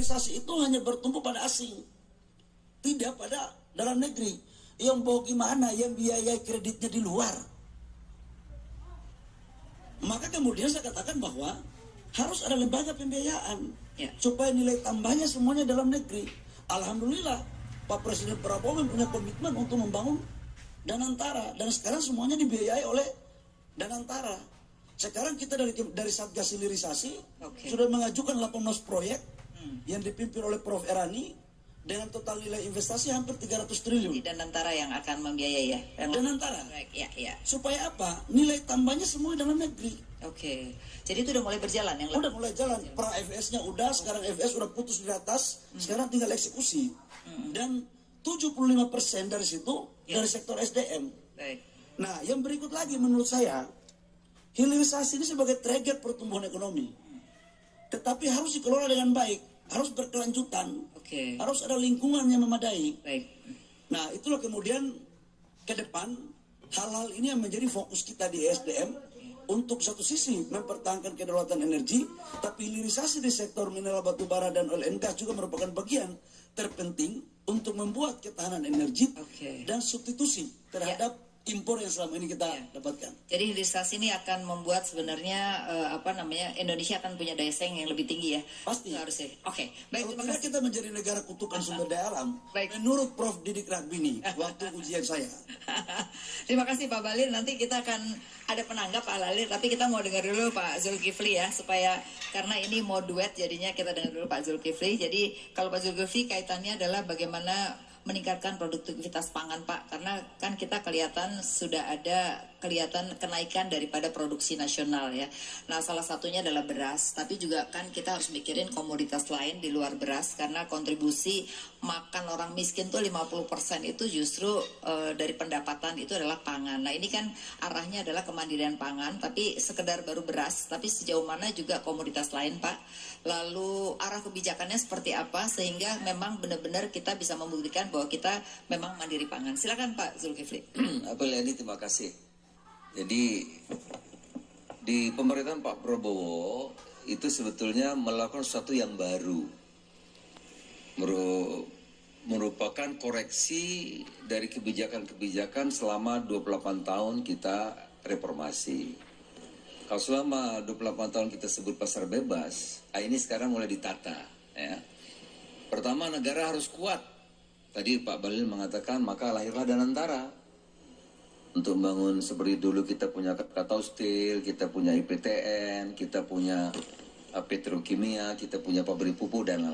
investasi itu hanya bertumpu pada asing, tidak pada dalam negeri. Yang mau gimana, yang biayai kreditnya di luar. Maka kemudian saya katakan bahwa harus ada lembaga pembiayaan supaya nilai tambahnya semuanya dalam negeri. Alhamdulillah Pak Presiden Prabowo punya komitmen untuk membangun Danantara, dan sekarang semuanya dibiayai oleh Danantara. Sekarang kita dari Satgas Hilirisasi sudah mengajukan 18 proyek yang dipimpin oleh Prof. Erani dengan total nilai investasi hampir 300 triliun. Di Danantara yang akan membiayai ya? Danantara. Ya. Supaya apa? Nilai tambahnya semua dalam negeri. Oke. Jadi itu udah mulai berjalan yang udah mulai jalan. Pra FS-nya udah, sekarang FS udah putus di atas, sekarang tinggal eksekusi. Dan 75% dari situ dari sektor SDM. Baik. Nah, yang berikut lagi menurut saya, hilirisasi ini sebagai trigger pertumbuhan ekonomi. Tetapi harus dikelola dengan baik, harus berkelanjutan, harus ada lingkungan yang memadai. Baik. Nah, itulah kemudian ke depan hal-hal ini yang menjadi fokus kita di SDM untuk satu sisi mempertahankan kedaulatan energi, tapi hilirisasi di sektor mineral batu bara dan oil and gas juga merupakan bagian terpenting untuk membuat ketahanan energi dan substitusi terhadap impor yang selama ini kita dapatkan. Jadi hilirisasi ini akan membuat sebenarnya Indonesia akan punya daya saing yang lebih tinggi ya. Pasti. Harusnya. Oke. Baik, terima kasih. Kita menjadi negara kutukan sumber daya alam. Baik. Menurut Prof. Didik Radbini waktu ujian saya. Terima kasih Pak Bahlil. Nanti kita akan ada penanggap Pak Bahlil, tapi kita mau dengar dulu Pak Zulkifli ya, supaya karena ini mau duet jadinya kita dengar dulu Pak Zulkifli. Jadi kalau Pak Zulkifli kaitannya adalah bagaimana meningkatkan produktivitas pangan Pak, karena kan kita kelihatan sudah ada kenaikan daripada produksi nasional ya. Nah, salah satunya adalah beras, tapi juga kan kita harus mikirin komoditas lain di luar beras, karena kontribusi makan orang miskin tuh 50% itu justru dari pendapatan itu adalah pangan. Nah, ini kan arahnya adalah kemandirian pangan, tapi sekedar baru beras, tapi sejauh mana juga komoditas lain Pak. Lalu arah kebijakannya seperti apa sehingga memang benar-benar kita bisa membuktikan bahwa kita memang mandiri pangan. Silakan Pak Zulkifli. Apa Leni, terima kasih. Jadi di pemerintahan Pak Prabowo itu sebetulnya melakukan sesuatu yang baru, merupakan koreksi dari kebijakan-kebijakan selama 28 tahun kita reformasi. Kalau selama 28 tahun kita sebut pasar bebas, ini sekarang mulai ditata. Ya. Pertama, negara harus kuat. Tadi Pak Bahlil mengatakan, maka lahirlah Danantara. Untuk membangun seperti dulu kita punya Krakatau Steel, kita punya IPTN, kita punya petrokimia, kita punya pabrik pupuk dan lain-lain.